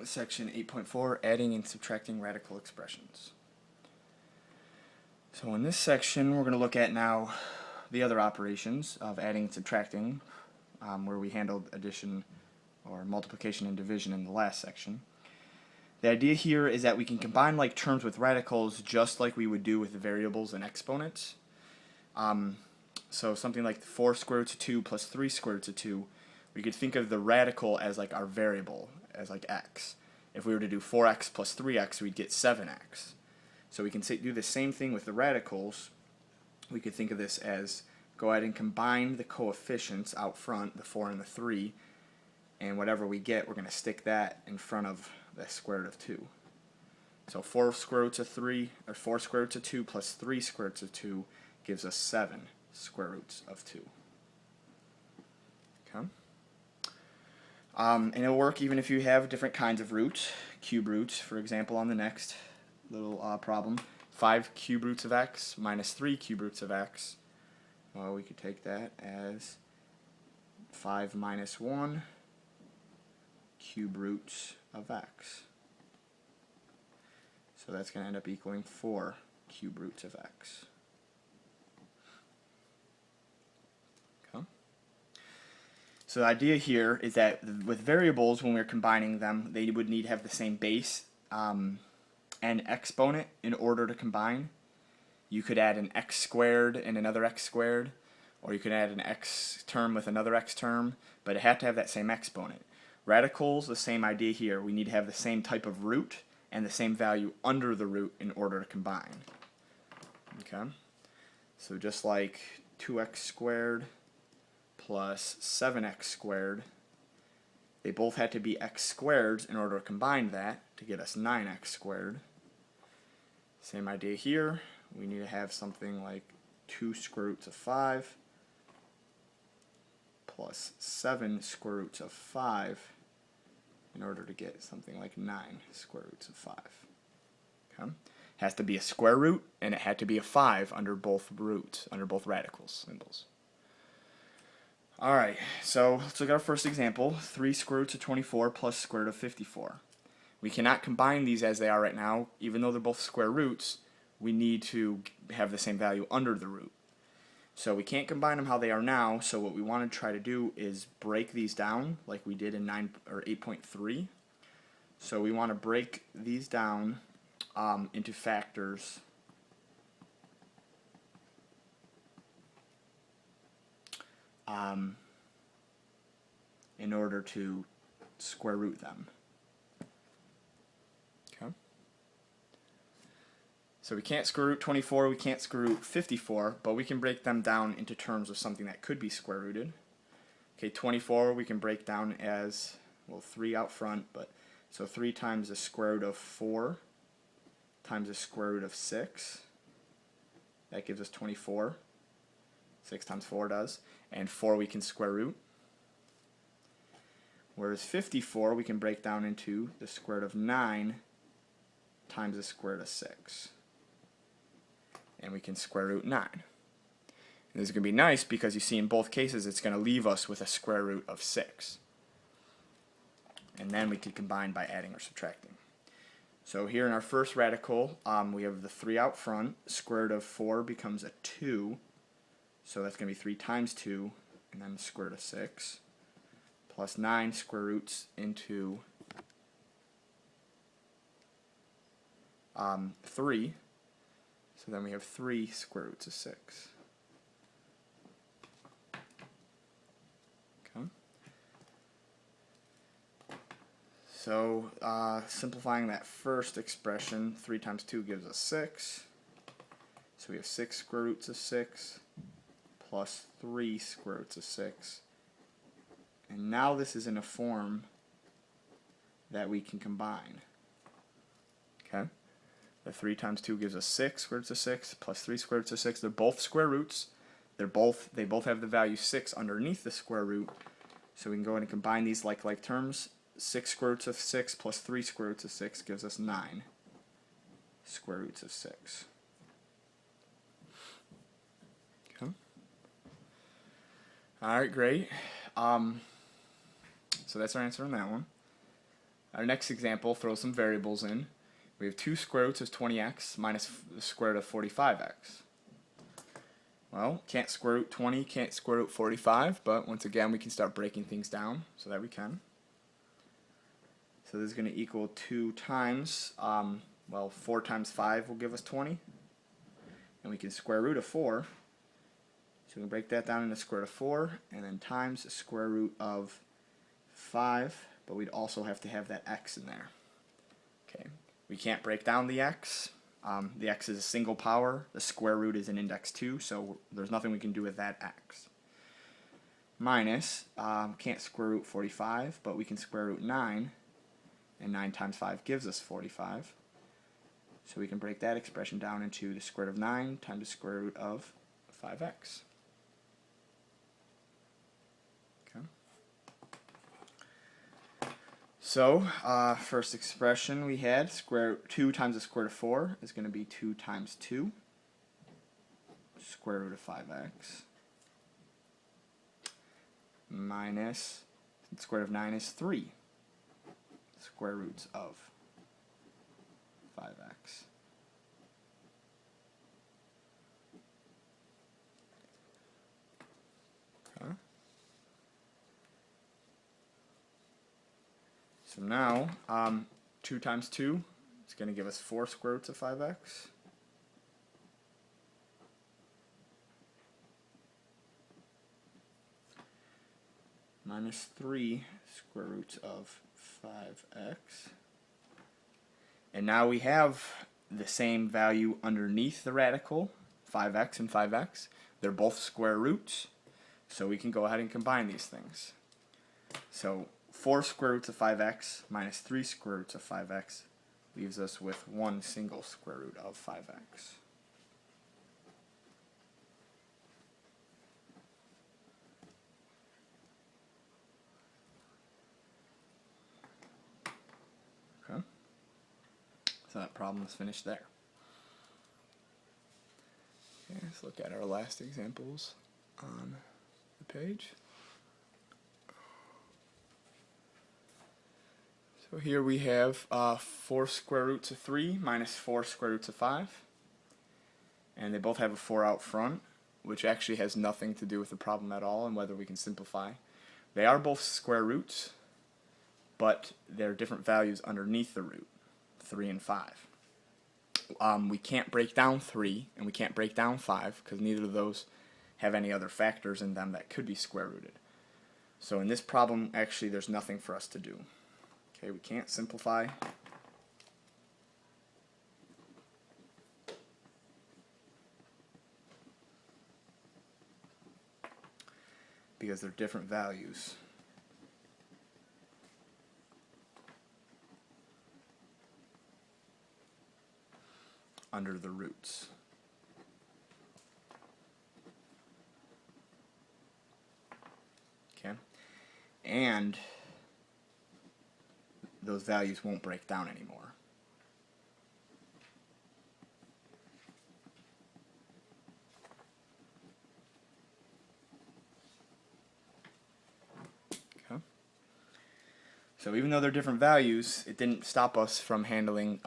Section 8.4, Adding and Subtracting Radical Expressions. So in this section, we're going to look at now the other operations of adding and subtracting, where we handled addition or multiplication and division in the last section. The idea here is that we can combine like terms with radicals just like we would do with variables and exponents. So something like 4 square roots of 2 plus 3 square roots of 2, we could think of the radical as like our variable, as like x. If we were to do 4x plus 3x, we'd get 7x. So we can do the same thing with the radicals. We could think of this as go ahead and combine the coefficients out front, the 4 and the 3, and whatever we get, we're going to stick that in front of the square root of 2. So 4 square roots of 3, or 4 square roots of 2 plus 3 square roots of 2 gives us 7 square roots of 2. Okay. And it'll work even if you have different kinds of roots, cube roots, for example, on the next little problem. 5 cube roots of x minus 3 cube roots of x. Well, we could take that as 5 minus 1 cube roots of x. So that's going to end up equaling 4 cube roots of x. Okay. So the idea here is that with variables, when we're combining them, they would need to have the same base and exponent in order to combine. You could add an x squared and another x squared, or you could add an x term with another x term, but it had to have that same exponent. Radicals, the same idea here. We need to have the same type of root and the same value under the root in order to combine. Okay? So just like 2x squared plus 7x squared, they both had to be x squareds in order to combine that to get us 9x squared. Same idea here. We need to have something like 2 square roots of 5 plus 7 square roots of 5 in order to get something like 9 square roots of 5. Okay? It has to be a square root, and it had to be a 5 under both roots, under both radical symbols. Alright, so let's look at our first example. 3 square roots of 24 plus square root of 54. We cannot combine these as they are right now. Even though they're both square roots, we need to have the same value under the root. So we can't combine them how they are now, so what we want to try to do is break these down like we did in 8.3. So we want to break these down into factors in order to square root them. Okay. So we can't square root 24, we can't square root 54, but we can break them down into terms of something that could be square rooted. Okay, 24 we can break down as, well, 3 out front, but so 3 times the square root of 4 times the square root of 6. That gives us 24. 6 times 4 does. And 4 we can square root. Whereas 54 we can break down into the square root of 9 times the square root of 6. And we can square root 9. And this is going to be nice because you see in both cases it's going to leave us with a square root of 6. And then we can combine by adding or subtracting. So here in our first radical, we have the 3 out front. Square root of 4 becomes a 2. So that's going to be 3 times 2, and then the square root of 6, plus 9 square roots into 3. So then we have 3 square roots of 6. Okay. So simplifying that first expression, 3 times 2 gives us 6. So we have 6 square roots of 6 plus 3 square roots of 6. And now this is in a form that we can combine. Okay? The 3 times 2 gives us 6 square roots of 6 plus 3 square roots of 6. They're both square roots. They both have the value 6 underneath the square root. So we can go ahead and combine these like terms. 6 square roots of 6 plus 3 square roots of 6 gives us 9 square roots of 6. Okay. Alright, great. So that's our answer on that one. Our next example throws some variables in. We have 2 square roots of 20x minus the square root of 45x. Well, can't square root 20, can't square root 45, but once again we can start breaking things down so that we can. So this is going to equal 2 times, 4 times 5 will give us 20. And we can square root of 4. So we can break that down into square root of 4, and then times the square root of 5, but we'd also have to have that x in there. Okay, we can't break down the x. The x is a single power. The square root is an index 2, so there's nothing we can do with that x. Minus, can't square root 45, but we can square root 9, and 9 times 5 gives us 45. So we can break that expression down into the square root of 9 times the square root of 5x. Okay. So, first expression we had, 2 times the square root of 4 is going to be 2 times 2, square root of 5x, minus, the square root of 9 is 3, square roots of 5x. Okay. So now, 2 times 2 is going to give us 4 square roots of 5x. Minus 3 square roots of 5x. And now we have the same value underneath the radical, 5x and 5x. They're both square roots, so we can go ahead and combine these things. So 4 square roots of 5x minus 3 square roots of 5x leaves us with 1 single square root of 5x. Okay. So that problem is finished there. Okay, let's look at our last examples on the page. So here we have 4 square roots of 3 minus 4 square roots of 5. And they both have a 4 out front, which actually has nothing to do with the problem at all and whether we can simplify. They are both square roots, but they're different values underneath the root, 3 and 5. We can't break down 3 and we can't break down 5 because neither of those have any other factors in them that could be square rooted. So in this problem, actually, there's nothing for us to do. Okay, we can't simplify. Because they're different values. Under the roots. Okay, and those values won't break down anymore. Okay. So even though they're different values, it didn't stop us from handling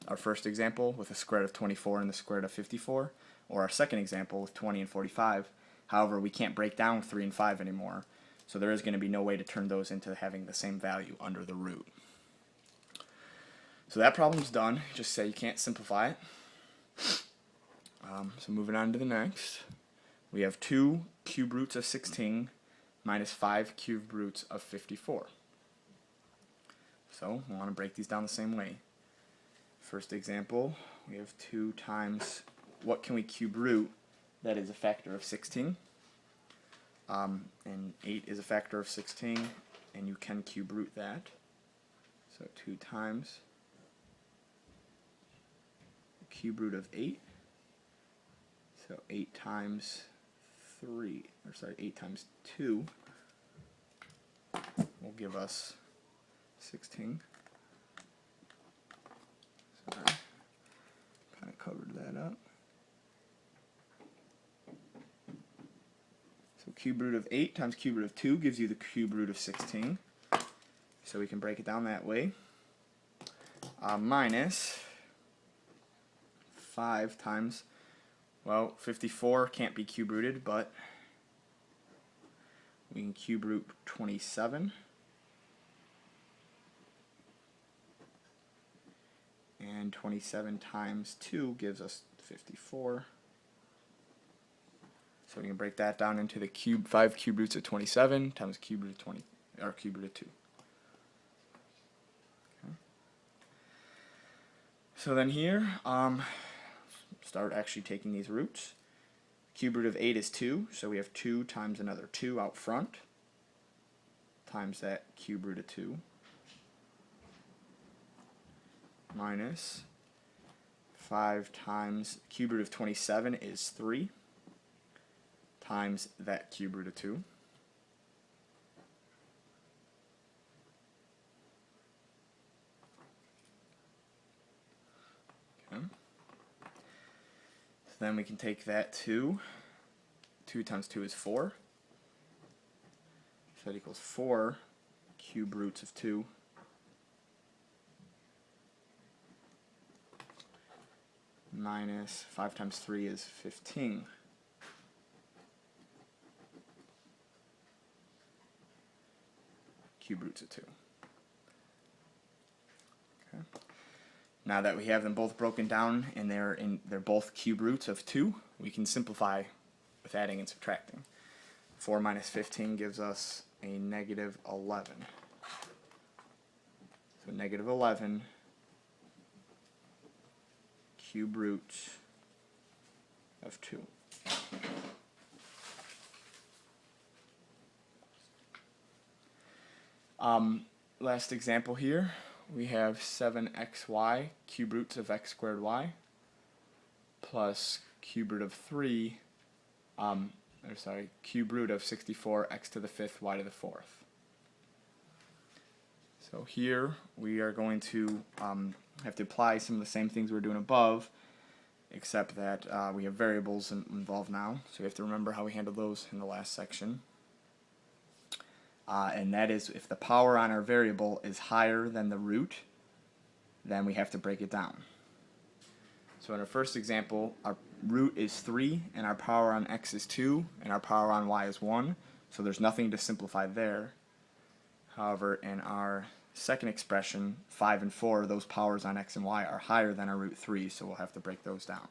our first example with the square root of 24 and the square root of 54, or our second example with 20 and 45. However, we can't break down 3 and 5 anymore, so there is going to be no way to turn those into having the same value under the root. So that problem's done. Just say you can't simplify it. So moving on to the next. We have 2 cube roots of 16 minus 5 cube roots of 54. So we want to break these down the same way. First example, we have 2 times, what can we cube root that is a factor of 16? And 8 is a factor of 16, and you can cube root that. So 2 times the cube root of 8. So 8 times 8 times 2 will give us 16. So I kind of covered that up. So cube root of 8 times cube root of 2 gives you the cube root of 16. So we can break it down that way. Minus 5 times, well, 54 can't be cube rooted, but we can cube root 27. And 27 times 2 gives us 54. So we can break that down into the 5 cube roots of 27 times cube root of 20, or cube root of 2. Okay. So then here, start actually taking these roots. Cube root of 8 is 2, so we have 2 times another 2 out front, times that cube root of 2, minus 5 times cube root of 27 is 3, times that cube root of 2. Okay. So then we can take that 2 times 2 is 4. So that equals 4 cube roots of 2 minus 5 times 3 is 15. Cube roots of 2. Okay. Now that we have them both broken down and they're both cube roots of 2, we can simplify with adding and subtracting. 4 minus 15 gives us a negative 11. So negative 11 cube roots of 2. Last example here, we have 7xy cube roots of x squared y plus cube root of 3, cube root of 64 x to the 5th y to the 4th. So here we are going to have to apply some of the same things we were doing above, except that we have variables involved now, so we have to remember how we handled those in the last section. And that is, if the power on our variable is higher than the root, then we have to break it down. So in our first example, our root is 3, and our power on x is 2, and our power on y is 1, so there's nothing to simplify there. However, in our second expression, 5 and 4, those powers on x and y are higher than our root 3, so we'll have to break those down.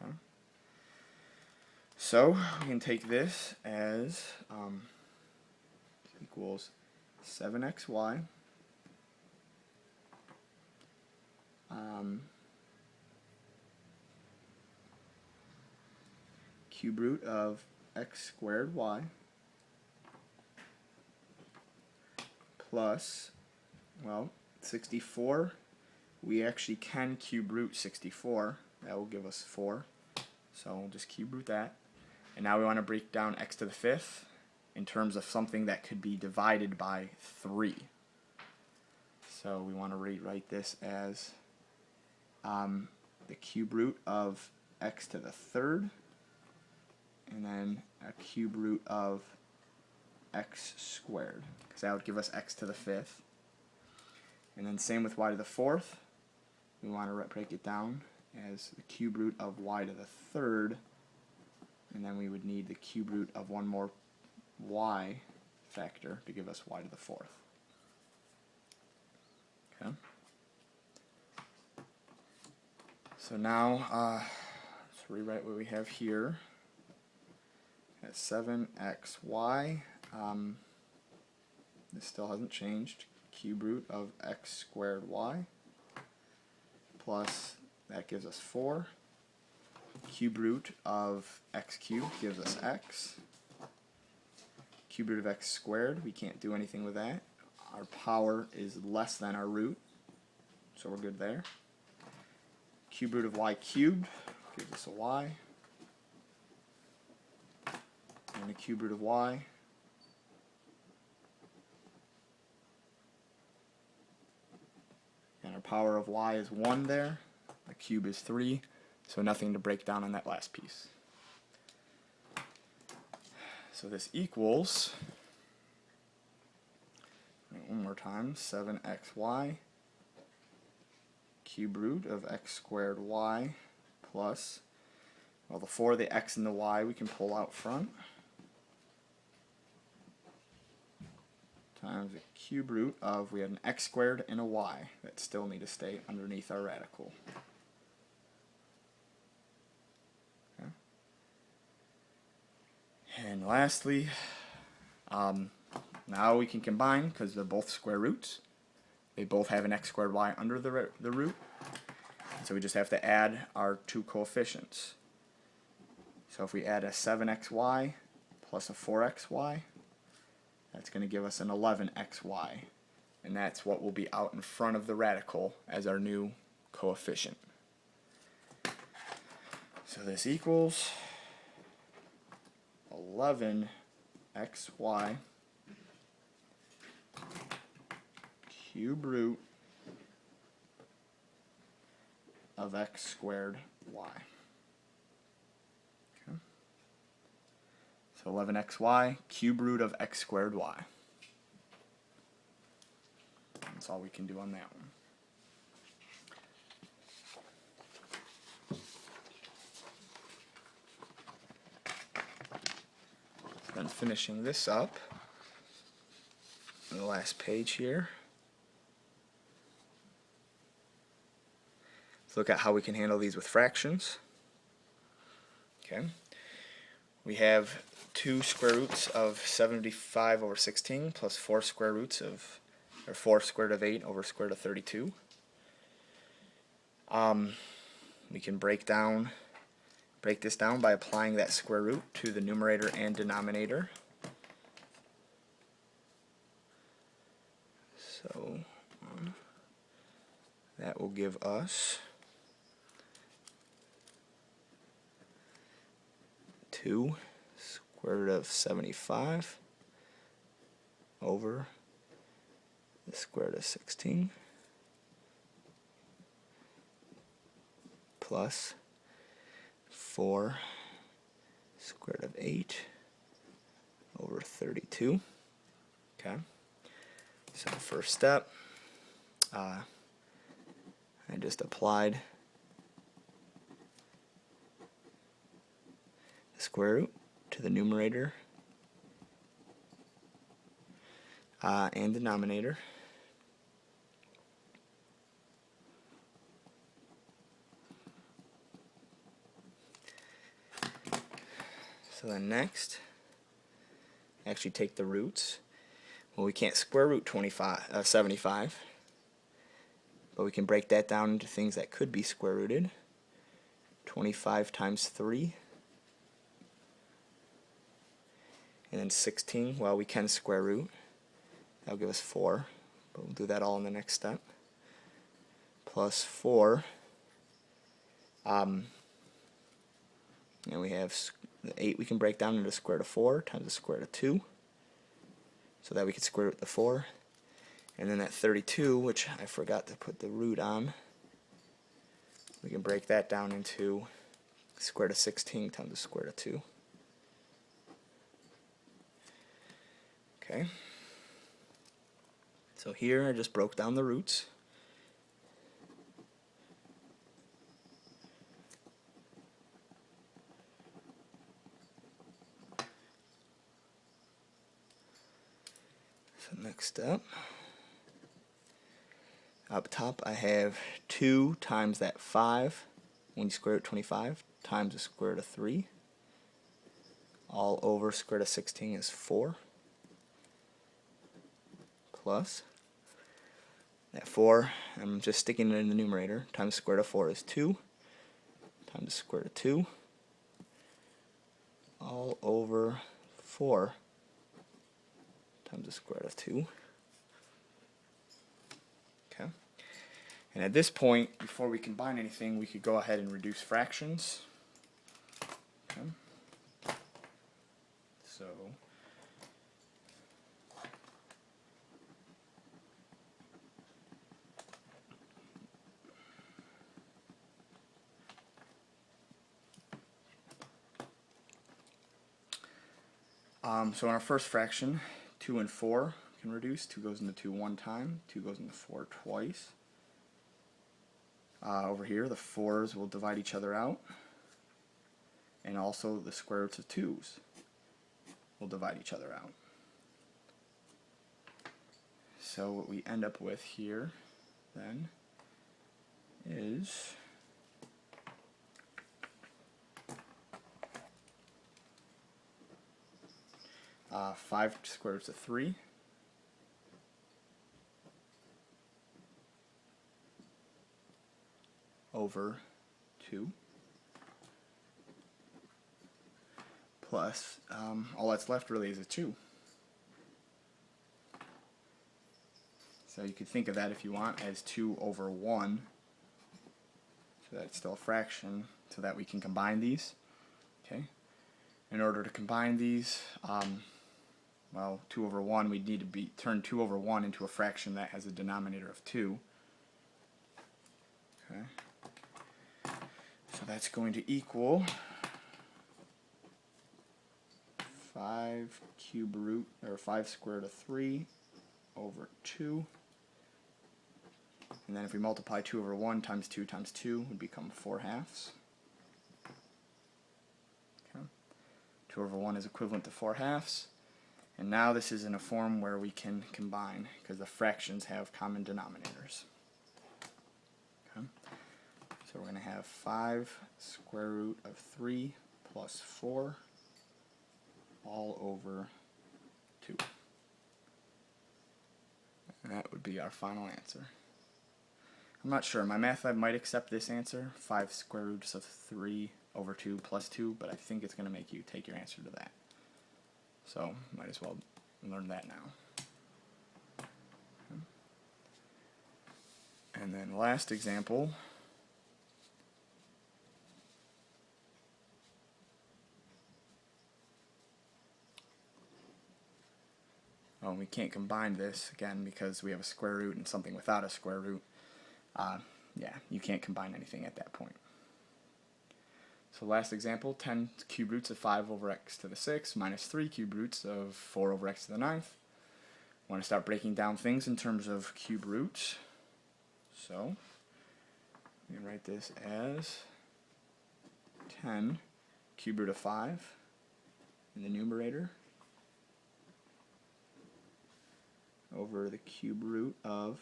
Okay. So we can take this as equals 7xy cube root of x squared y plus, well, 64. We actually can cube root 64. That will give us 4. So we'll just cube root that. And now we want to break down x to the 5th in terms of something that could be divided by 3. So we want to rewrite this as the cube root of x to the 3rd, and then a cube root of x squared, because that would give us x to the 5th. And then same with y to the 4th. We want to break it down as the cube root of y to the 3rd, and then we would need the cube root of one more y factor to give us y to the 4th. Okay. So now let's rewrite what we have here. At 7xy, this still hasn't changed. Cube root of x squared y plus, that gives us 4. Cube root of x cubed gives us x. Cube root of x squared, we can't do anything with that. Our power is less than our root, so we're good there. Cube root of y cubed gives us a y. And the cube root of y. And our power of y is 1 there. The cube is 3, so nothing to break down on that last piece. So this equals, one more time, 7xy cube root of x squared y plus, well, the 4, the x, and the y we can pull out front, times the cube root of, we had an x squared and a y that still need to stay underneath our radical. Okay. And lastly, now we can combine because they're both square roots. They both have an x squared y under the root. So we just have to add our two coefficients. So if we add a 7xy plus a 4xy, that's going to give us an 11xy. And that's what will be out in front of the radical as our new coefficient. So this equals 11xy cube root of x squared y. Okay. So 11xy cube root of x squared y. That's all we can do on that one. Then finishing this up on the last page here. Let's look at how we can handle these with fractions. Okay. We have 2 square roots of 75 over 16 plus 4 square roots of, or 4 square root of 8 over square root of 32. We can break this down by applying that square root to the numerator and denominator. So that will give us 2 square root of 75 over the square root of 16 plus 4 square root of 8 over 32. Okay. So the first step, I just applied the square root to the numerator and denominator. So then next, actually take the roots. Well, we can't square root 75, but we can break that down into things that could be square rooted. 25 times 3. And then 16, well, we can square root. That'll give us 4, but we'll do that all in the next step. Plus 4. And we have the 8 we can break down into the square root of 4 times the square root of 2. So that we can square root the 4. And then that 32, which I forgot to put the root on, we can break that down into square root of 16 times the square root of 2. Okay. So here I just broke down the roots. So next step, up top I have 2 times that 5 when you square root 25 times the square root of 3 all over square root of 16 is 4 plus that 4, I'm just sticking it in the numerator, times the square root of 4 is 2 times the square root of 2 all over 4 times the square root of 2. Okay. And at this point, before we combine anything, we could go ahead and reduce fractions. Okay. So so in our first fraction, 2 and 4 can reduce. 2 goes into 2 one time, 2 goes into 4 twice. Over here, the 4's will divide each other out, and also the square roots of 2's will divide each other out. So what we end up with here then is five square roots of 3 over 2 plus, all that's left really is a 2. So you could think of that, if you want, as 2 over 1, so that's still a fraction, so that we can combine these. Okay. In order to combine these, well, 2 over 1, we'd need to turn 2 over 1 into a fraction that has a denominator of 2. Okay. So that's going to equal 5 cube root, or 5 square root of 3 over 2. And then if we multiply 2 over 1 times 2 times 2, would become 4 halves. Okay. 2 over 1 is equivalent to 4 halves. And now this is in a form where we can combine, because the fractions have common denominators. Okay. So we're going to have 5 square root of 3 plus 4 all over 2. And that would be our final answer. I'm not sure. My math lab might accept this answer, 5 square roots of 3 over 2 plus 2, but I think it's going to make you take your answer to that. So, might as well learn that now. Okay. And then last example. Oh, we can't combine this, again, because we have a square root and something without a square root. Yeah, you can't combine anything at that point. So last example, 10 cube roots of 5 over x to the 6 minus 3 cube roots of 4 over x to the 9th. Want to start breaking down things in terms of cube roots. So, we can write this as 10 cube root of 5 in the numerator over the cube root of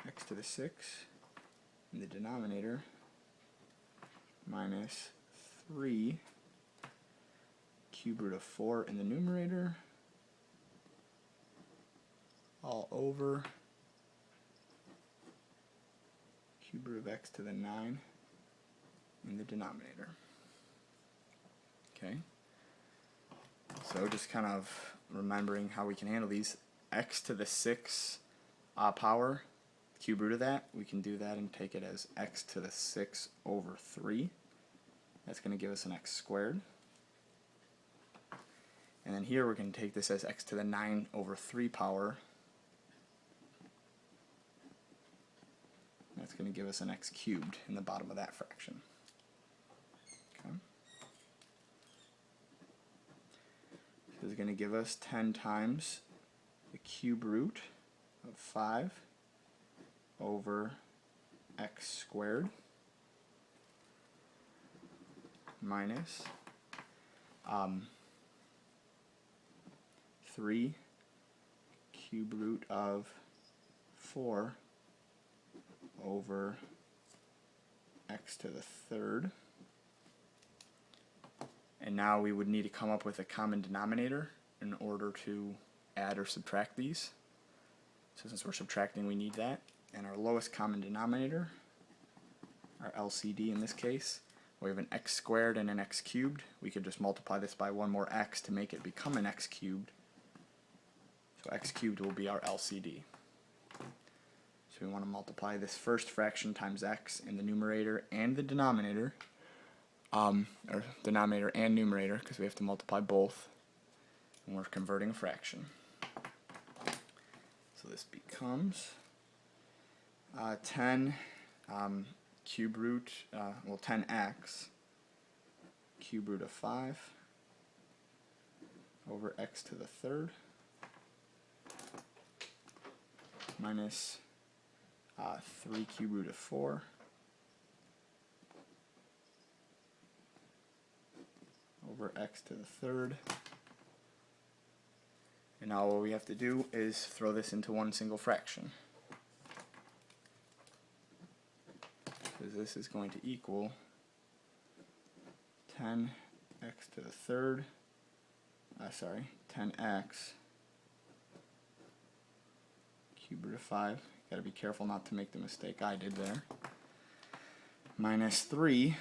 x to the 6 in the denominator minus 3 cube root of 4 in the numerator all over cube root of x to the 9 in the denominator. Okay, so just kind of remembering how we can handle these. X to the 6 power, cube root of that, we can do that and take it as x to the 6 over 3. That's going to give us an x squared. And then here we're going to take this as x to the 9 over 3 power. That's going to give us an x cubed in the bottom of that fraction. Okay. So this is going to give us 10 times the cube root of 5 over x squared minus 3 cube root of 4 over x to the 3rd. And now we would need to come up with a common denominator in order to add or subtract these. So since we're subtracting, we need that. And our lowest common denominator, our LCD in this case, we have an x squared and an x cubed. We could just multiply this by one more x to make it become an x cubed. So x cubed will be our LCD. So we want to multiply this first fraction times x in the numerator and the denominator, or denominator and numerator, because we have to multiply both, and we're converting a fraction. So this becomes 10 cube root, 10x cube root of 5 over x to the 3rd minus 3 cube root of 4 over x to the third. And now what we have to do is throw this into one single fraction. Because this is going to equal 10x to the third, 10x cube root of 5. Gotta be careful not to make the mistake I did there. Minus 3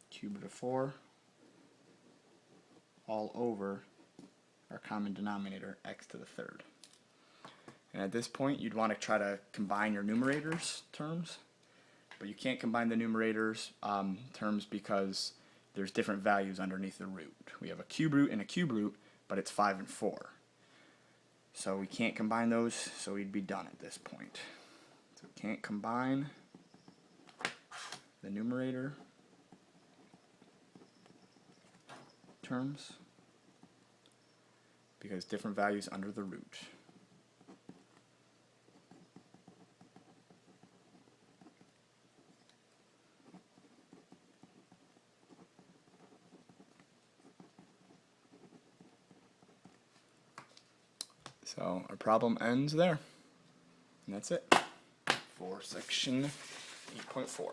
cube root of 4 all over our common denominator, x to the third. And at this point, you'd want to try to combine your numerators terms, but you can't combine the numerators terms because there's different values underneath the root. We have a cube root and a cube root, but it's 5 and 4. So we can't combine those, so we'd be done at this point. So we can't combine the numerator terms because different values under the root. So our problem ends there. And that's it for section 8.4.